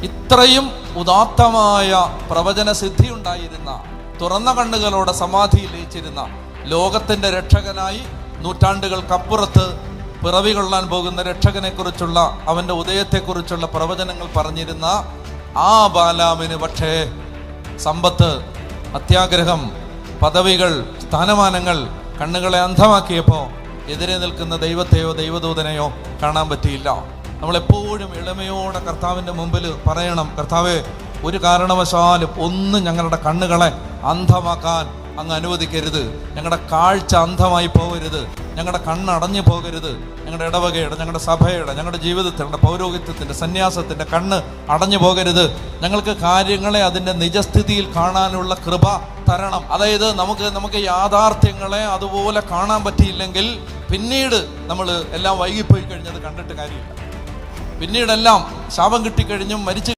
ഇത്രയും ഉദാത്തമായ പ്രവചന സിദ്ധി ഉണ്ടായിരുന്ന, തുറന്ന കണ്ണുകളോടെ സമാധിയിൽ ലയിച്ചിരുന്ന, ലോകത്തിന്റെ രക്ഷകനായി നൂറ്റാണ്ടുകൾക്കപ്പുറത്ത് പിറവി കൊള്ളാൻ പോകുന്ന രക്ഷകനെ കുറിച്ചുള്ള, അവന്റെ ഉദയത്തെക്കുറിച്ചുള്ള പ്രവചനങ്ങൾ പറഞ്ഞിരുന്ന ആ ബാലാമിന് പക്ഷേ സമ്പത്ത്, അത്യാഗ്രഹം, പദവികൾ, സ്ഥാനമാനങ്ങൾ കണ്ണുകളെ അന്ധമാക്കിയപ്പോൾ എതിരെ നിൽക്കുന്ന ദൈവത്തെയോ ദൈവദൂതനെയോ കാണാൻ പറ്റിയില്ല. നമ്മളെപ്പോഴും എളിമയോടെ കർത്താവിൻ്റെ മുമ്പിൽ പറയണം, കർത്താവേ, ഒരു കാരണവശാലും ഒന്നും ഞങ്ങളുടെ കണ്ണുകളെ അന്ധമാക്കാൻ അങ്ങ് അനുവദിക്കരുത്. ഞങ്ങളുടെ കാഴ്ച അന്ധമായി പോകരുത്, ഞങ്ങളുടെ കണ്ണടഞ്ഞു പോകരുത്. ഞങ്ങളുടെ ഇടവകയുടെ, ഞങ്ങളുടെ സഭയുടെ, ഞങ്ങളുടെ ജീവിതത്തിൻ്റെ, പൗരോഹിത്യത്തിൻ്റെ, സന്യാസത്തിൻ്റെ കണ്ണ് അടഞ്ഞു പോകരുത്. ഞങ്ങൾക്ക് കാര്യങ്ങളെ അതിൻ്റെ നിജസ്ഥിതിയിൽ കാണാനുള്ള കൃപ തരണം. അതായത് നമുക്ക് യാഥാർത്ഥ്യങ്ങളെ അതുപോലെ കാണാൻ പറ്റിയില്ലെങ്കിൽ പിന്നീട് നമ്മൾ എല്ലാം വൈകിപ്പോയി കഴിഞ്ഞത് കണ്ടിട്ട് കാര്യമില്ല. പിന്നീടെല്ലാം ശാപം കിട്ടിക്കഴിഞ്ഞും മരിച്ചു